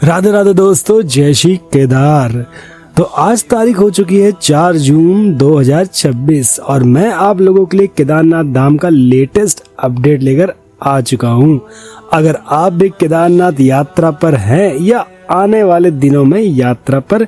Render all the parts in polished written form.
राधे राधे दोस्तों, जय श्री केदार। तो आज तारीख हो चुकी है 4 जून 2026 और मैं आप लोगों के लिए केदारनाथ धाम का लेटेस्ट अपडेट लेकर आ चुका हूं। अगर आप भी केदारनाथ यात्रा पर हैं या आने वाले दिनों में यात्रा पर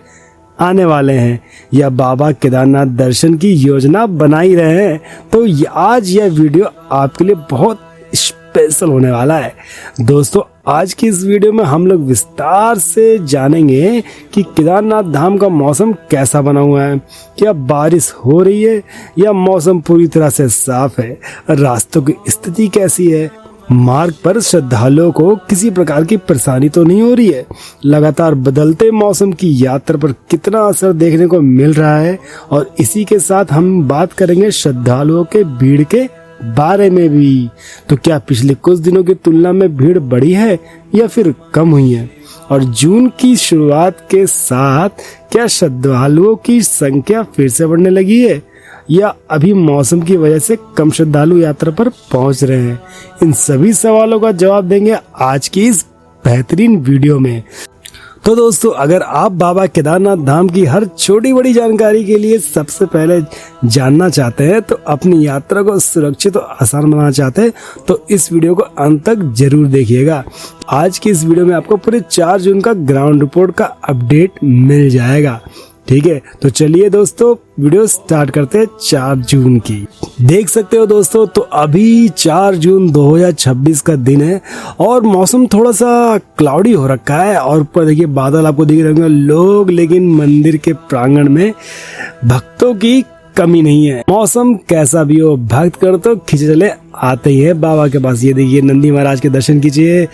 आने वाले हैं या बाबा केदारनाथ दर्शन की योजना बना ही रहे हैं, तो आज यह वीडियो आपके लिए बहुत स्पेशल होने वाला है। दोस्तों, आज की इस वीडियो में हम लोग विस्तार से जानेंगे कि केदारनाथ धाम का मौसम कैसा बना हुआ है, क्या बारिश हो रही है या मौसम पूरी तरह से साफ है, रास्तों की स्थिति कैसी है, मार्ग पर श्रद्धालुओं को किसी प्रकार की परेशानी तो नहीं हो रही है, लगातार बदलते मौसम की यात्रा पर कितना असर देखने को मिल रहा है, और इसी के साथ हम बात करेंगे श्रद्धालुओं के भीड़ के बारे में भी। तो क्या पिछले कुछ दिनों की तुलना में भीड़ बढ़ी है या फिर कम हुई है, और जून की शुरुआत के साथ क्या श्रद्धालुओं की संख्या फिर से बढ़ने लगी है या अभी मौसम की वजह से कम श्रद्धालु यात्रा पर पहुंच रहे हैं। इन सभी सवालों का जवाब देंगे आज की इस बेहतरीन वीडियो में। तो दोस्तों, अगर आप बाबा केदारनाथ धाम की हर छोटी बड़ी जानकारी के लिए सबसे पहले जानना चाहते हैं, तो अपनी यात्रा को सुरक्षित और आसान बनाना चाहते हैं, तो इस वीडियो को अंत तक जरूर देखिएगा। आज की इस वीडियो में आपको पूरे 4 जून का ग्राउंड रिपोर्ट का अपडेट मिल जाएगा। ठीक है, तो चलिए दोस्तों वीडियो स्टार्ट करते हैं 4 जून की। देख सकते हो दोस्तों, तो अभी 4 जून 2026 का दिन है और मौसम थोड़ा सा क्लाउडी हो रखा है और ऊपर देखिए बादल आपको दिख रहे होंगे लोग, लेकिन मंदिर के प्रांगण में भक्तों की कमी नहीं है। मौसम कैसा भी हो, भक्त कर तो खिंच चले आते ही है बाबा के पास। ये देखिए नंदी महाराज के दर्शन कीजिए,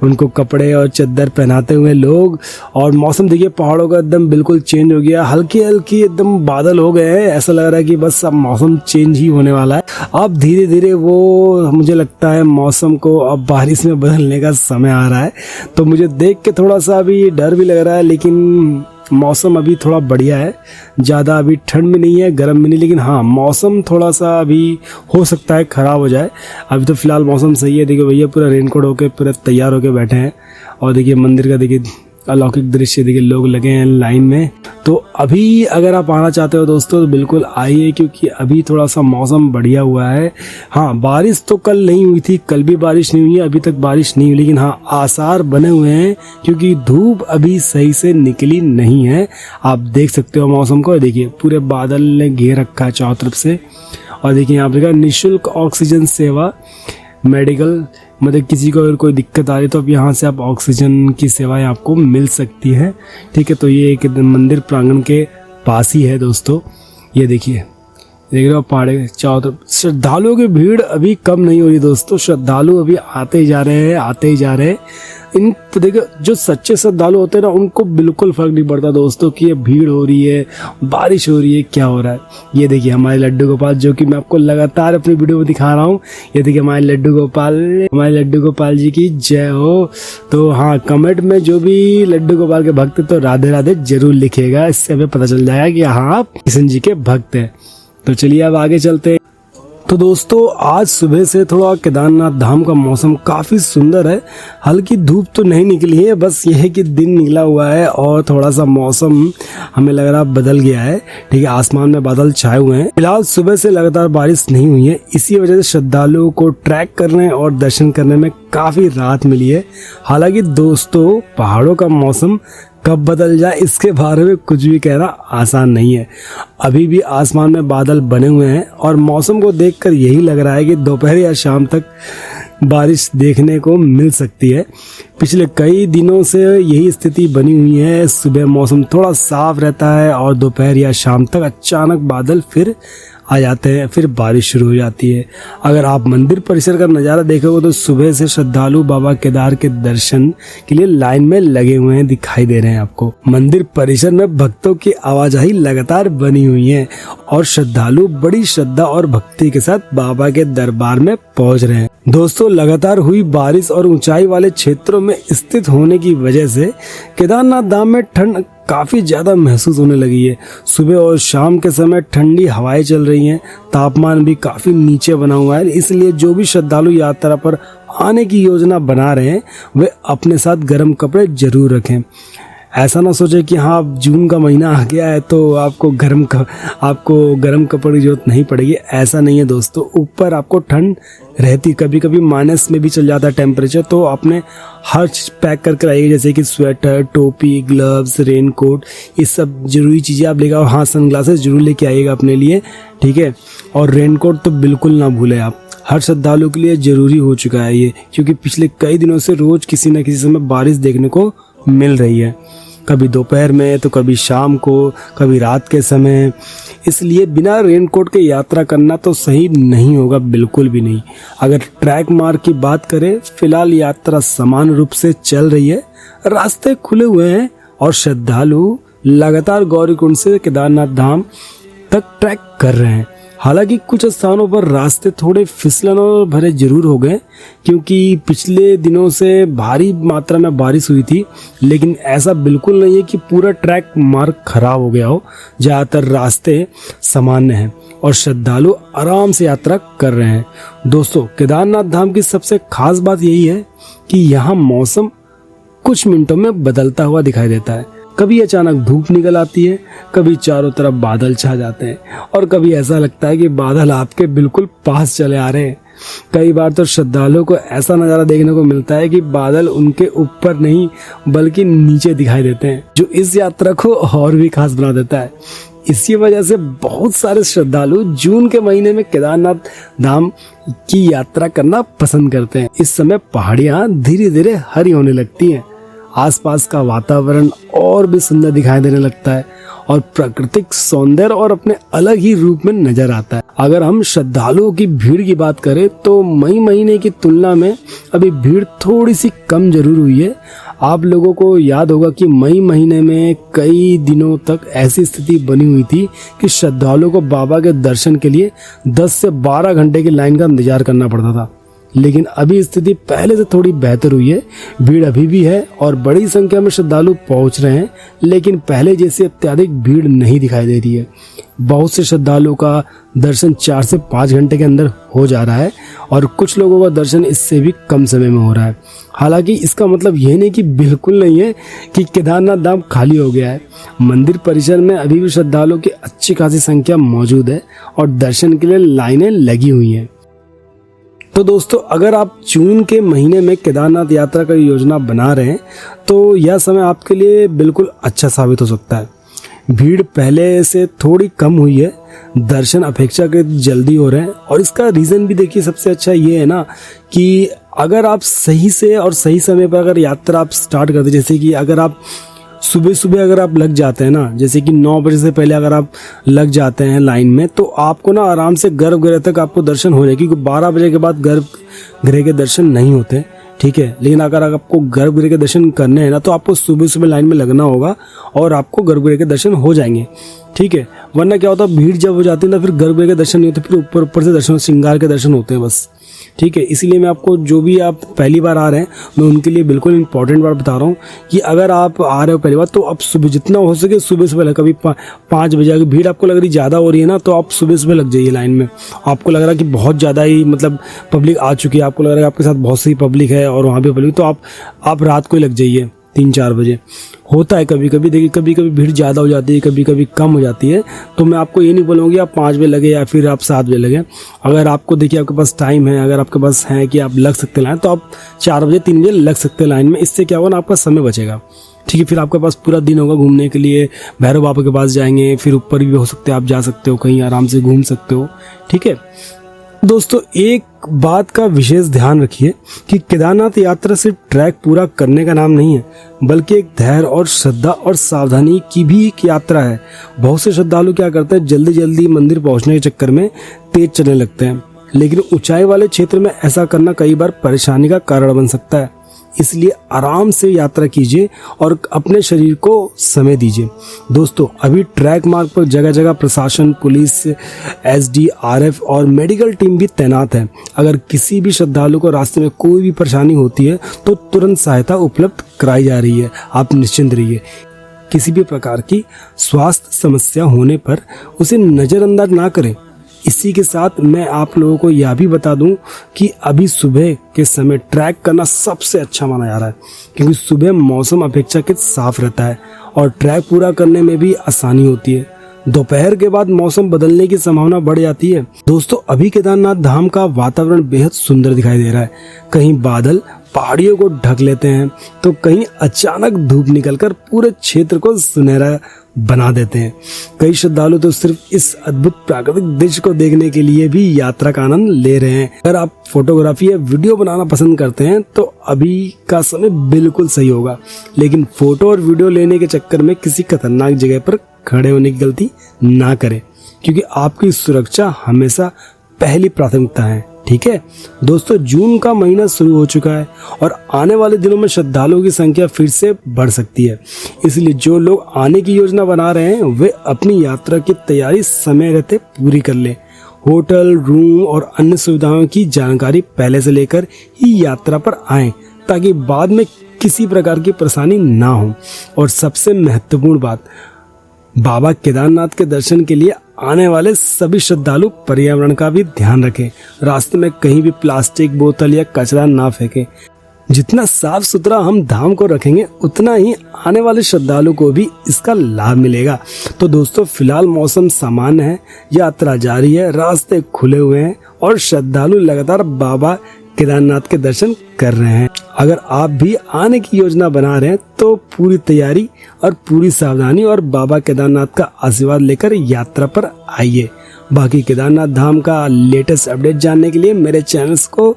उनको कपड़े और चद्दर पहनाते हुए लोग, और मौसम देखिए पहाड़ों का एकदम बिल्कुल चेंज हो गया, हल्की हल्की एकदम बादल हो गए हैं। ऐसा लग रहा है कि बस अब मौसम चेंज ही होने वाला है। अब धीरे धीरे वो मुझे लगता है मौसम को अब बारिश में बदलने का समय आ रहा है। तो मुझे देख के थोड़ा सा अभी डर भी लग रहा है, लेकिन मौसम अभी थोड़ा बढ़िया है, ज़्यादा अभी ठंड में नहीं है, गर्म में नहीं, लेकिन हाँ मौसम थोड़ा सा अभी हो सकता है ख़राब हो जाए। अभी तो फिलहाल मौसम सही है। देखिए भैया पूरा रेनकोट होके पूरे तैयार होके बैठे हैं, और देखिए मंदिर का देखिए अलौकिक दृश्य, देखिए लोग लगे हैं लाइन में। तो अभी अगर आप आना चाहते हो दोस्तों तो बिल्कुल आइए, क्योंकि अभी थोड़ा सा मौसम बढ़िया हुआ है। हाँ, बारिश तो कल नहीं हुई थी, कल भी बारिश नहीं हुई है, अभी तक बारिश नहीं हुई, लेकिन हाँ आसार बने हुए हैं क्योंकि धूप अभी सही से निकली नहीं है। आप देख सकते हो मौसम को, देखिए पूरे बादल ने घेर रखा है चारों तरफ से। और देखिए यहाँ पे निःशुल्क ऑक्सीजन सेवा, मेडिकल, मतलब किसी को अगर कोई दिक्कत आ रही तो अब यहाँ से आप ऑक्सीजन की सेवाएं आपको मिल सकती है। ठीक है, तो ये एक मंदिर प्रांगण के पास ही है दोस्तों। ये देखिए, देख रहे हो पहाड़े चारों तरफ। श्रद्धालुओं की भीड़ अभी कम नहीं हो रही दोस्तों, श्रद्धालु अभी आते ही जा रहे हैं, आते ही जा रहे हैं। इन देखो जो सच्चे श्रद्धालु होते हैं ना, उनको बिल्कुल फर्क नहीं पड़ता दोस्तों कि ये भीड़ हो रही है, बारिश हो रही है, क्या हो रहा है। ये देखिए हमारे लड्डू गोपाल, जो कि मैं आपको लगातार अपनी वीडियो में दिखा रहा हूँ। ये देखिए हमारे लड्डू गोपाल जी की जय हो। तो हाँ, कमेंट में जो भी लड्डू गोपाल के भक्त तो राधे राधे जरूर लिखिएगा, इससे हमें पता चल जाएगा कि हाँ आप किशन जी के भक्त हैं। तो चलिए अब आगे चलते हैं। तो दोस्तों, आज सुबह से थोड़ा केदारनाथ धाम का मौसम काफ़ी सुंदर है। हल्की धूप तो नहीं निकली है, बस यह है कि दिन निकला हुआ है और थोड़ा सा मौसम हमें लग रहा बदल गया है। ठीक है, आसमान में बादल छाए हुए हैं। फिलहाल सुबह से लगातार बारिश नहीं हुई है, इसी वजह से श्रद्धालुओं को ट्रैक करने और दर्शन करने में काफ़ी राहत मिली है। हालांकि दोस्तों, पहाड़ों का मौसम कब बदल जाए इसके बारे में कुछ भी कहना आसान नहीं है। अभी भी आसमान में बादल बने हुए हैं और मौसम को देखकर यही लग रहा है कि दोपहर या शाम तक बारिश देखने को मिल सकती है। पिछले कई दिनों से यही स्थिति बनी हुई है। सुबह मौसम थोड़ा साफ रहता है और दोपहर या शाम तक अचानक बादल फिर आ जाते हैं, फिर बारिश शुरू हो जाती है। अगर आप मंदिर परिसर का नज़ारा देखोगे तो सुबह से श्रद्धालु बाबा केदार के दर्शन के लिए लाइन में लगे हुए हैं, दिखाई दे रहे हैं आपको। मंदिर परिसर में भक्तों की आवाजाही लगातार बनी हुई है और श्रद्धालु बड़ी श्रद्धा और भक्ति के साथ बाबा के दरबार में पहुंच रहे हैं। दोस्तों, लगातार हुई बारिश और ऊंचाई वाले क्षेत्रों में स्थित होने की वजह से केदारनाथ धाम में ठंड काफ़ी ज़्यादा महसूस होने लगी है। सुबह और शाम के समय ठंडी हवाएं चल रही हैं, तापमान भी काफ़ी नीचे बना हुआ है। इसलिए जो भी श्रद्धालु यात्रा पर आने की योजना बना रहे हैं वे अपने साथ गर्म कपड़े जरूर रखें। ऐसा ना सोचे कि हाँ अब जून का महीना आ गया है तो आपको गर्म कपड़े की जरूरत नहीं पड़ेगी। ऐसा नहीं है दोस्तों, ऊपर आपको ठंड रहती, कभी कभी माइनस में भी चल जाता है टेम्परेचर, तो आपने हर चीज़ पैक करके लाइए, जैसे कि स्वेटर, टोपी, ग्लव्स, रेनकोट, ये सब जरूरी चीज़ें आप लेकर। और हाँ, सनग्लासेस जरूर लेके आइएगा अपने लिए, ठीक है। और रेनकोट तो बिल्कुल ना भूलें आप, हर श्रद्धालु के लिए ज़रूरी हो चुका है ये, क्योंकि पिछले कई दिनों से रोज़ किसी न किसी समय बारिश देखने को मिल रही है, कभी दोपहर में तो कभी शाम को, कभी रात के समय। इसलिए बिना रेनकोट के यात्रा करना तो सही नहीं होगा, बिल्कुल भी नहीं। अगर ट्रैक मार्ग की बात करें, फिलहाल यात्रा समान रूप से चल रही है, रास्ते खुले हुए हैं और श्रद्धालु लगातार गौरीकुंड से केदारनाथ धाम तक ट्रैक कर रहे हैं। हालांकि कुछ स्थानों पर रास्ते थोड़े फिसलन और भरे जरूर हो गए, क्योंकि पिछले दिनों से भारी मात्रा में बारिश हुई थी, लेकिन ऐसा बिल्कुल नहीं है कि पूरा ट्रैक मार्ग खराब हो गया हो। ज़्यादातर रास्ते सामान्य हैं और श्रद्धालु आराम से यात्रा कर रहे हैं। दोस्तों, केदारनाथ धाम की सबसे खास बात यही है कि यहाँ मौसम कुछ मिनटों में बदलता हुआ दिखाई देता है। कभी अचानक धूप निकल आती है, कभी चारों तरफ बादल छा जाते हैं और कभी ऐसा लगता है कि बादल आपके बिल्कुल पास चले आ रहे हैं। कई बार तो श्रद्धालुओं को ऐसा नज़ारा देखने को मिलता है कि बादल उनके ऊपर नहीं बल्कि नीचे दिखाई देते हैं, जो इस यात्रा को और भी खास बना देता है। इसी वजह से बहुत सारे श्रद्धालु जून के महीने में केदारनाथ धाम की यात्रा करना पसंद करते हैं। इस समय पहाड़ियाँ धीरे धीरे हरी होने लगती हैं, आसपास का वातावरण और भी सुंदर दिखाई देने लगता है और प्राकृतिक सौंदर्य और अपने अलग ही रूप में नजर आता है। अगर हम श्रद्धालुओं की भीड़ की बात करें तो मई महीने की तुलना में अभी भीड़ थोड़ी सी कम जरूर हुई है। आप लोगों को याद होगा कि मई महीने में कई दिनों तक ऐसी स्थिति बनी हुई थी कि श्रद्धालुओं को बाबा के दर्शन के लिए 10 से 12 घंटे की लाइन का इंतजार करना पड़ता था, लेकिन अभी स्थिति पहले से थोड़ी बेहतर हुई है। भीड़ अभी भी है और बड़ी संख्या में श्रद्धालु पहुंच रहे हैं, लेकिन पहले जैसी अत्यधिक भीड़ नहीं दिखाई दे रही है। बहुत से श्रद्धालुओं का दर्शन 4 से 5 घंटे के अंदर हो जा रहा है और कुछ लोगों का दर्शन इससे भी कम समय में हो रहा है। हालांकि इसका मतलब यह नहीं कि बिल्कुल नहीं है कि केदारनाथ धाम खाली हो गया है। मंदिर परिसर में अभी भी श्रद्धालुओं की अच्छी खासी संख्या मौजूद है और दर्शन के लिए लाइनें लगी हुई हैं। तो दोस्तों, अगर आप जून के महीने में केदारनाथ यात्रा का योजना बना रहे हैं तो यह समय आपके लिए बिल्कुल अच्छा साबित हो सकता है। भीड़ पहले से थोड़ी कम हुई है, दर्शन अपेक्षाकृत जल्दी हो रहे हैं और इसका रीज़न भी देखिए, सबसे अच्छा ये है ना कि अगर आप सही से और सही समय पर अगर यात्रा आप स्टार्ट करते, जैसे कि अगर आप सुबह सुबह अगर आप लग जाते हैं ना, जैसे कि 9 बजे से पहले अगर आप लग जाते हैं लाइन में, तो आपको ना आराम से गर्भगृह तक आपको दर्शन हो जाए, क्योंकि 12 बजे के बाद गर्भगृह के दर्शन नहीं होते, ठीक है। लेकिन अगर आपको गर्भगृह के दर्शन करने हैं ना तो आपको सुबह सुबह लाइन में लगना होगा और आपको गर्भगृह के दर्शन हो जाएंगे, ठीक है। वरना क्या होता है, भीड़ जब हो जाती है ना फिर गर्भगृह के दर्शन नहीं होते, फिर ऊपर से दर्शन, श्रृंगार के दर्शन होते हैं बस, ठीक है। इसीलिए मैं आपको, जो भी आप पहली बार आ रहे हैं, मैं उनके लिए बिल्कुल इंपॉर्टेंट बात बता रहा हूँ कि अगर आप आ रहे हो पहली बार तो आप सुबह जितना हो सके सुबह सुबह, कभी 5 बजे अगर भीड़ आपको लग रही ज़्यादा हो रही है ना तो आप सुबह सुबह लग जाइए लाइन में। आपको लग रहा है कि बहुत ज़्यादा ही मतलब पब्लिक आ चुकी है, आपको लग रहा है आपके साथ बहुत सी पब्लिक है और वहाँ भी पब्लिक, तो आप रात को ही लग जाइए 3-4 बजे। होता है कभी कभी, देखिए कभी कभी भीड़ ज़्यादा हो जाती है, कभी कभी कम हो जाती है, तो मैं आपको ये नहीं बोलूँगी आप 5 बजे लगे या फिर आप 7 बजे लगे। अगर आपको देखिए आपके पास टाइम है, अगर आपके पास है कि आप लग सकते लाइन, तो आप 4 बजे 3 बजे लग सकते लाइन में। इससे क्या होगा ना, आपका समय बचेगा, ठीक है। फिर आपके पास पूरा दिन होगा घूमने के लिए, भैरव बाबा के पास जाएंगे, फिर ऊपर भी हो सकते हैं आप जा सकते हो, कहीं आराम से घूम सकते हो, ठीक है। दोस्तों, एक बात का विशेष ध्यान रखिए कि केदारनाथ यात्रा सिर्फ ट्रैक पूरा करने का नाम नहीं है, बल्कि एक धैर्य और श्रद्धा और सावधानी की भी एक यात्रा है। बहुत से श्रद्धालु क्या करते हैं, जल्दी जल्दी मंदिर पहुंचने के चक्कर में तेज चलने लगते हैं, लेकिन ऊंचाई वाले क्षेत्र में ऐसा करना कई बार परेशानी का कारण बन सकता है। इसलिए आराम से यात्रा कीजिए और अपने शरीर को समय दीजिए। दोस्तों, अभी ट्रैक मार्ग पर जगह जगह प्रशासन, पुलिस, SDRF और मेडिकल टीम भी तैनात है। अगर किसी भी श्रद्धालु को रास्ते में कोई भी परेशानी होती है तो तुरंत सहायता उपलब्ध कराई जा रही है, आप निश्चिंत रहिए। किसी भी प्रकार की स्वास्थ्य समस्या होने पर उसे नज़रअंदाज ना करें, इसी के साथ मैं आप लोगों को यह भी बता दूं कि अभी सुबह के समय ट्रैक करना सबसे अच्छा माना जा रहा है, क्योंकि सुबह मौसम अपेक्षाकृत साफ रहता है और ट्रैक पूरा करने में भी आसानी होती है। दोपहर के बाद मौसम बदलने की संभावना बढ़ जाती है। दोस्तों, अभी केदारनाथ धाम का वातावरण बेहद सुंदर दिखाई दे रहा है। कहीं बादल पहाड़ियों को ढक लेते हैं तो कहीं अचानक धूप निकलकर पूरे क्षेत्र को सुनहरा बना देते हैं। कई श्रद्धालु तो सिर्फ इस अद्भुत प्राकृतिक दृश्य को देखने के लिए भी यात्रा का आनंद ले रहे हैं। अगर आप फोटोग्राफी या वीडियो बनाना पसंद करते हैं तो अभी का समय बिल्कुल सही होगा, लेकिन फोटो और वीडियो लेने के चक्कर में किसी खतरनाक जगह पर खड़े होने की गलती ना करें, क्योंकि आपकी सुरक्षा हमेशा पहली प्राथमिकता है। ठीक है दोस्तों, जून का महीना शुरू हो चुका है और आने वाले दिनों में श्रद्धालुओं की संख्या फिर से बढ़ सकती है। इसलिए जो लोग आने की योजना बना रहे हैं वे अपनी यात्रा की तैयारी समय रहते पूरी कर लें। होटल, रूम और अन्य सुविधाओं की जानकारी पहले से लेकर ही यात्रा पर आएं, ताकि बाद में किसी प्रकार की परेशानी ना हो। और सबसे महत्वपूर्ण बात, बाबा केदारनाथ के दर्शन के लिए आने वाले सभी श्रद्धालु पर्यावरण का भी ध्यान रखें। रास्ते में कहीं भी प्लास्टिक, बोतल या कचरा ना फेंकें। जितना साफ सुथरा हम धाम को रखेंगे उतना ही आने वाले श्रद्धालु को भी इसका लाभ मिलेगा। तो दोस्तों, फिलहाल मौसम सामान्य है, यात्रा जारी है, रास्ते खुले हुए हैं और श्रद्धालु लगातार बाबा केदारनाथ के दर्शन कर रहे हैं। अगर आप भी आने की योजना बना रहे हैं तो पूरी तैयारी और पूरी सावधानी और बाबा केदारनाथ का आशीर्वाद लेकर यात्रा पर आइए। बाकी केदारनाथ धाम का लेटेस्ट अपडेट जानने के लिए मेरे चैनल्स को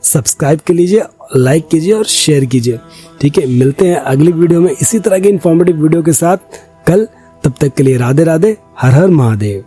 सब्सक्राइब कर लीजिए, लाइक कीजिए और शेयर कीजिए। ठीक है, मिलते हैं अगली वीडियो में इसी तरह के इन्फॉर्मेटिव वीडियो के साथ कल। तब तक के लिए राधे राधे, हर हर महादेव।